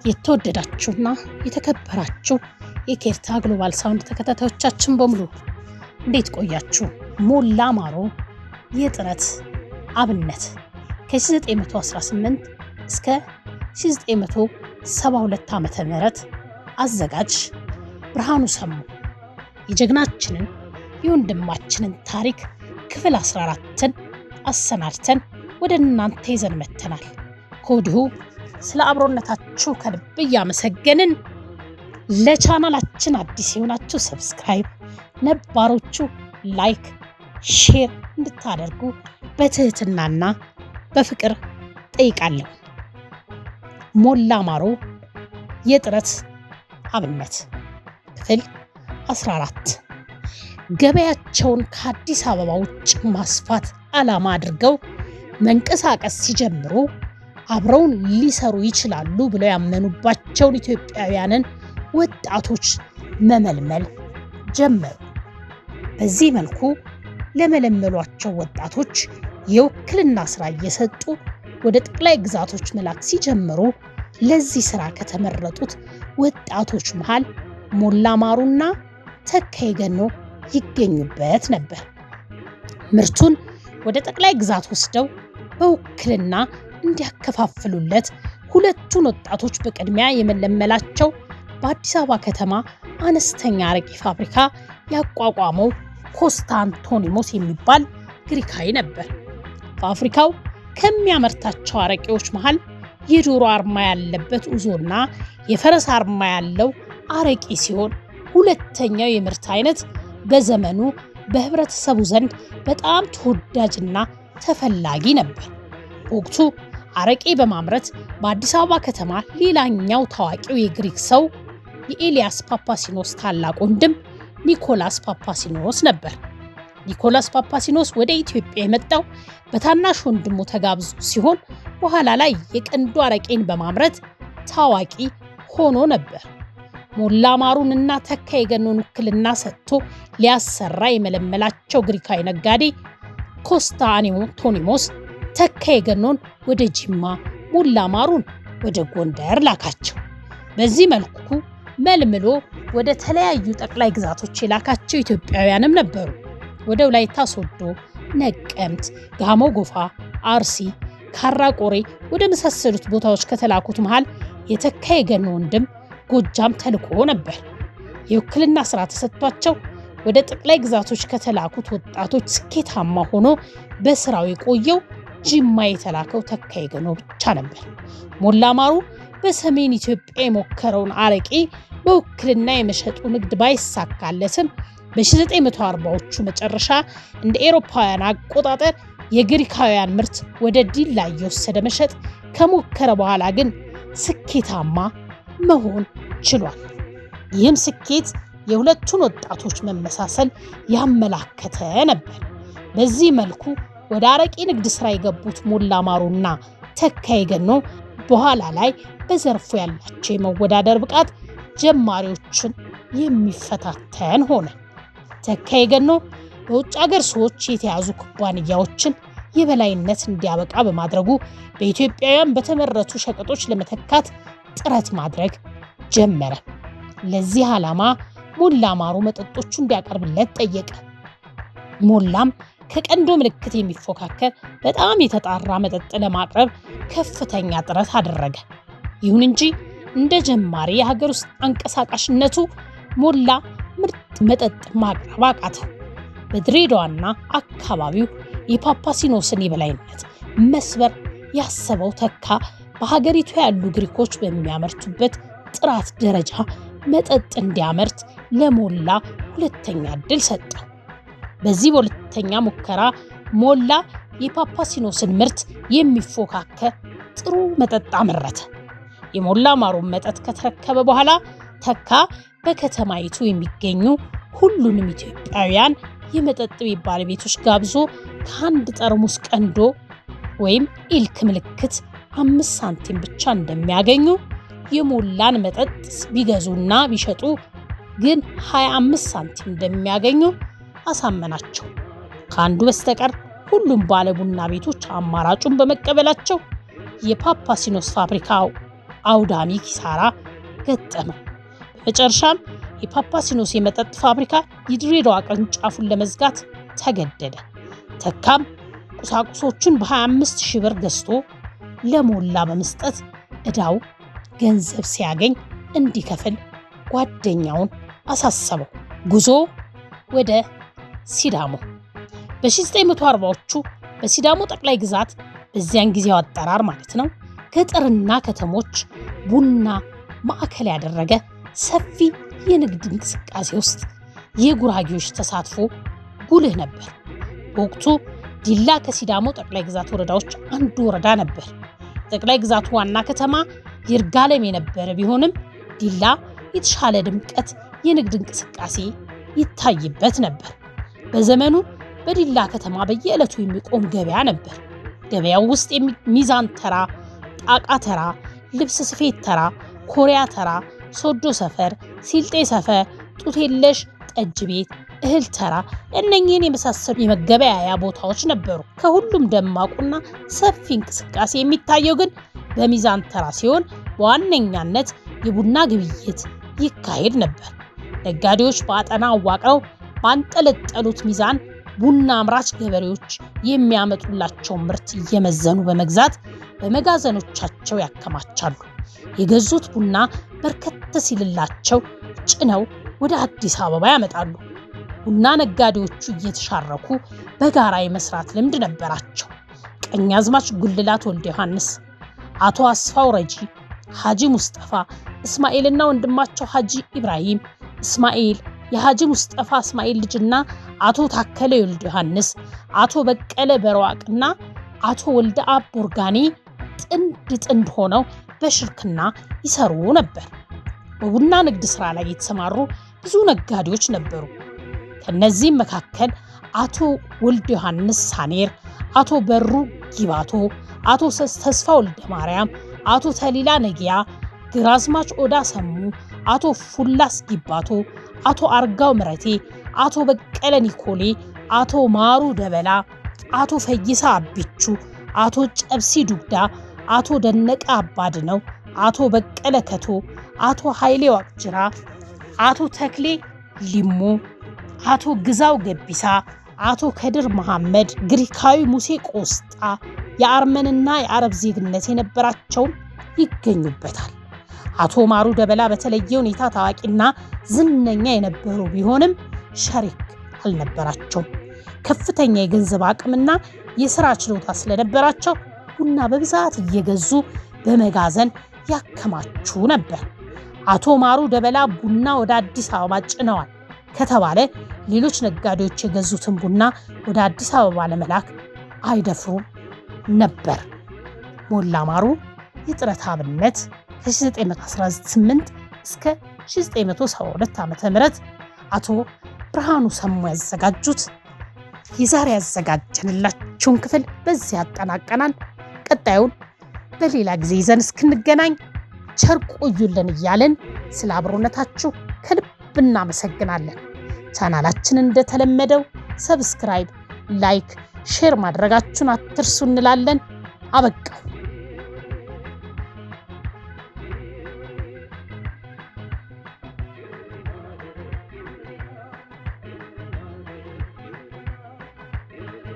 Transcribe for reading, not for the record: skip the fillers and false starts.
የተወደዳችሁና የተከበራችሁ የኬርታ ግሎባል ሳውንድ ተከታታዮቻችን በሙሉ እንዴት ቆያችሁ? ሞላ ማሮ የጥረት አብነት ከ1918 እስከ 1972 ዓመተ ምህረት አዘጋጅ ብርሃኑ ሰሙ የጀግናችንን የወንድማችንን ታሪክ ክፍል 14ን አሰናድተን ወደ እናንተ ይዘን መጥተናል። ከወዲሁ ስለ አብሮነታችሁ ከልብ እያመሰገንን ለቻናላችን አዲስ የሆናችሁ ሰብስክራይብ፣ ነባሮቹ ላይክ፣ ሼር እንድታደርጉ በትህትናና በፍቅር ጠይቃለሁ። ሞላ ማሮ የጥረት አብነት ክፍል 14 ገበያቸውን ከአዲስ አበባ ውጭ ማስፋት ዓላማ አድርገው መንቀሳቀስ ሲጀምሩ አብረውን ሊሰሩ ይችላሉ ብለው ያመኑባቸውን ኢትዮጵያውያንን ወጣቶች መመልመል ጀመሩ። በዚህ መልኩ ለመለመሏቸው ወጣቶች የውክልና ስራ እየሰጡ ወደ ጠቅላይ ግዛቶች መላክ ሲጀምሩ ለዚህ ስራ ከተመረጡት ወጣቶች መሃል ሞላ ማሩና ተካይ ገኖ ይገኙበት ነበር። ምርቱን ወደ ጠቅላይ ግዛት ወስደው በውክልና እንዲያከፋፍሉለት ሁለቱን ወጣቶች በቅድሚያ የመለመላቸው በአዲስ አበባ ከተማ አነስተኛ አረቄ ፋብሪካ ያቋቋመው ኮንስታንቲኖስ የሚባል ግሪካዊ ነበር። ፋብሪካው ከሚያመርታቸው አረቄዎች መሃል የዶሮ አርማ ያለበት ኡዞና የፈረስ አርማ ያለው አረቄ ሲሆን ሁለተኛው የምርት አይነት በዘመኑ በህብረተሰቡ ዘንድ በጣም ተወዳጅና ተፈላጊ ነበር። በወቅቱ አረቄ በማምረት በአዲስ አበባ ከተማ ሌላኛው ታዋቂው የግሪክ ሰው የኤልያስ ፓፓሲኖስ ታላቅ ወንድም ኒኮላስ ፓፓሲኖስ ነበር። ኒኮላስ ፓፓሲኖስ ወደ ኢትዮጵያ የመጣው በታናሽ ወንድሙ ተጋብዞ ሲሆን በኋላ ላይ የቀንዱ አረቄን በማምረት ታዋቂ ሆኖ ነበር። ሞላ ማሩንና ተካይ ገኖን ውክልና ሰጥቶ ሊያሰራ የመለመላቸው ግሪካዊ ነጋዴ ኮንስታንቲኖስ ተካይ ገኖን ወደ ጂማ፣ ሞላ ማሩን ወደ ጎንደር ላካቸው። በዚህ መልኩ መልምሎ ወደ ተለያዩ ጠቅላይ ግዛቶች የላካቸው ኢትዮጵያውያንም ነበሩ። ወደ ወላይታ ሶዶ፣ ነቀምት፣ ጋሞ ጎፋ፣ አርሲ፣ ካራቆሬ ወደ መሳሰሉት ቦታዎች ከተላኩት መሃል የተካይ ገኖ ወንድም ጎጃም ተልኮ ነበር። የውክልና ስራ ተሰጥቷቸው ወደ ጠቅላይ ግዛቶች ከተላኩት ወጣቶች ስኬታማ ሆኖ በስራው የቆየው ጂማ የተላከው ተካይ ገኖ ብቻ ነበር። ሞላ ማሩ በሰሜን ኢትዮጵያ የሞከረውን አረቄ በውክልና የመሸጡ ንግድ ባይሳካለትም በ1940ዎቹ መጨረሻ እንደ ኤሮፓውያን አቆጣጠር የግሪካውያን ምርት ወደ ዲላ እየወሰደ መሸጥ ከሞከረ በኋላ ግን ስኬታማ መሆን ችሏል። ይህም ስኬት የሁለቱን ወጣቶች መመሳሰል ያመላከተ ነበር። በዚህ መልኩ ወደ አረቄ ንግድ ስራ የገቡት ሞላ ማሩና ተካይ ገኖ በኋላ ላይ በዘርፉ ያላቸው የመወዳደር ብቃት ጀማሪዎችን የሚፈታተን ሆነ። ተካይ ገኖ በውጭ ሀገር ሰዎች የተያዙ ኩባንያዎችን የበላይነት እንዲያበቃ በማድረጉ በኢትዮጵያውያን በተመረቱ ሸቀጦች ለመተካት ጥረት ማድረግ ጀመረ። ለዚህ ዓላማ ሞላ ማሩ መጠጦቹ እንዲያቀርብለት ጠየቀ። ሞላም ከቀንዶ ምልክት የሚፎካከር በጣም የተጣራ መጠጥ ለማቅረብ ከፍተኛ ጥረት አደረገ። ይሁን እንጂ እንደ ጀማሪ የሀገር ውስጥ አንቀሳቃሽነቱ ሞላ ምርጥ መጠጥ ማቅረብ አቃተው። በድሬዳዋና አካባቢው የፓፓሲኖስን የበላይነት መስበር ያሰበው ተካ በሀገሪቱ ያሉ ግሪኮች በሚያመርቱበት ጥራት ደረጃ መጠጥ እንዲያመርት ለሞላ ሁለተኛ ዕድል ሰጠው። በዚህ በሁለተኛ ሙከራ ሞላ የፓፓሲኖስን ምርት የሚፎካከር ጥሩ መጠጥ አመረተ። የሞላ ማሩን መጠጥ ከተረከበ በኋላ ተካ በከተማይቱ የሚገኙ ሁሉንም ኢትዮጵያውያን የመጠጥ ቤት ባለቤቶች ጋብዞ ከአንድ ጠርሙስ ቀንዶ ወይም ኢልክ ምልክት 5 ሳንቲም ብቻ እንደሚያገኙ የሞላን መጠጥ ቢገዙና ቢሸጡ ግን 25 ሳንቲም እንደሚያገኙ አሳመናቸው። ከአንዱ በስተቀር ሁሉም ባለቡና ቤቶች አማራጩን በመቀበላቸው የፓፓሲኖስ ፋብሪካ አውዳሚ ኪሳራ ገጠመው። በመጨረሻም የፓፓሲኖስ የመጠጥ ፋብሪካ የድሬዳዋ ቅርንጫፉን ለመዝጋት ተገደደ። ተካም ቁሳቁሶቹን በ25,000 ብር ገዝቶ ለሞላ በመስጠት ዕዳው ገንዘብ ሲያገኝ እንዲከፍል ጓደኛውን አሳሰበው። ጉዞ ወደ ሲዳሞ። በ1940ዎቹ በሲዳሞ ጠቅላይ ግዛት በዚያን ጊዜው አጠራር ማለት ነው ገጠርና ከተሞች ቡና ማዕከል ያደረገ ሰፊ የንግድ እንቅስቃሴ ውስጥ የጉራጌዎች ተሳትፎ ጉልህ ነበር። በወቅቱ ዲላ ከሲዳሞ ጠቅላይ ግዛት ወረዳዎች አንዱ ወረዳ ነበር። ጠቅላይ ግዛቱ ዋና ከተማ ይርጋለም የነበረ ቢሆንም ዲላ የተሻለ ድምቀት የንግድ እንቅስቃሴ ይታይበት ነበር። በዘመኑ በዲላ ከተማ በየዕለቱ የሚቆም ገበያ ነበር። ገበያው ውስጥ ሚዛን ተራ፣ ጣቃ ተራ፣ ልብስ ስፌት ተራ፣ ኮሪያ ተራ፣ ሶዶ ሰፈር፣ ሲልጤ ሰፈር፣ ጡት የለሽ ጠጅ ቤት፣ እህል ተራ እነኚህን የመሳሰሉ የመገበያያ ቦታዎች ነበሩ። ከሁሉም ደማቁና ሰፊ እንቅስቃሴ የሚታየው ግን በሚዛን ተራ ሲሆን በዋነኛነት የቡና ግብይት ይካሄድ ነበር። ነጋዴዎች በአጠና አዋቅረው ባንጠለጠሉት ሚዛን ቡና አምራች ገበሬዎች የሚያመጡላቸውን ምርት እየመዘኑ በመግዛት በመጋዘኖቻቸው ያከማቻሉ። የገዙት ቡና በርከት ሲልላቸው ጭነው ወደ አዲስ አበባ ያመጣሉ። ቡና ነጋዴዎቹ እየተሻረኩ በጋራ የመስራት ልምድ ነበራቸው። ቀኛዝማች ጉልላት ወልደ ዮሐንስ፣ አቶ አስፋው ረጂ፣ ሐጂ ሙስጠፋ እስማኤልና ወንድማቸው ሐጂ ኢብራሂም እስማኤል፣ የሐጂ ሙስጠፋ እስማኤል ልጅና አቶ ታከለ ወልደ ዮሐንስ፣ አቶ በቀለ በረዋቅና አቶ ወልደ አብ ቦርጋኒ ጥንድ ሆነው በሽርክና ይሰሩ ነበር። በቡና ንግድ ስራ ላይ የተሰማሩ ብዙ ነጋዴዎች ነበሩ። ከነዚህም መካከል አቶ ወልደ ዮሐንስ ሳኔር፣ አቶ በሩ ጊባቶ፣ አቶ ተስፋ ወልደ ማርያም፣ አቶ ተሊላ ነጊያ፣ ግራዝማች ኦዳ ሰሙ፣ አቶ ፉላስ ጊባቶ፣ አቶ አርጋው ምረቴ፣ አቶ በቀለ ኒኮሌ፣ አቶ ማሩ ደበላ፣ አቶ ፈይሳ አቢቹ፣ አቶ ጨብሲ ዱግዳ፣ አቶ ደነቀ አባድነው፣ አቶ በቀለ ከቶ፣ አቶ ኃይሌ ዋቅጅራ፣ አቶ ተክሌ ሊሙ፣ አቶ ግዛው ገቢሳ፣ አቶ ከድር መሐመድ፣ ግሪካዊ ሙሴ ቆስጣ፣ የአርመንና የአረብ ዜግነት የነበራቸው ይገኙበታል። አቶ ማሩ ደበላ በተለየ ሁኔታ ታዋቂና ዝነኛ የነበሩ ቢሆንም ሸሪክ አልነበራቸውም። ከፍተኛ የገንዘብ አቅምና የሥራ ችሎታ ስለነበራቸው ቡና በብዛት እየገዙ በመጋዘን ያከማቹ ነበር። አቶ ማሩ ደበላ ቡና ወደ አዲስ አበባ ጭነዋል ከተባለ ሌሎች ነጋዴዎች የገዙትን ቡና ወደ አዲስ አበባ ለመላክ አይደፍሩም ነበር። ሞላ ማሩ የጥረት አብነት ከ1918 እስከ 1972 ዓ.ም አቶ ብርሃኑ ሰሙ ያዘጋጁት የዛሬ ያዘጋጀንላችሁን ክፍል በዚህ ያጠናቀናል። ቀጣዩን በሌላ ጊዜ ይዘን እስክንገናኝ ቸር ቆዩልን እያለን ስለ አብሮነታችሁ ከልብ እናመሰግናለን። ቻናላችንን እንደተለመደው ሰብስክራይብ፣ ላይክ፣ ሼር ማድረጋችሁን አትርሱ እንላለን። አበቃ።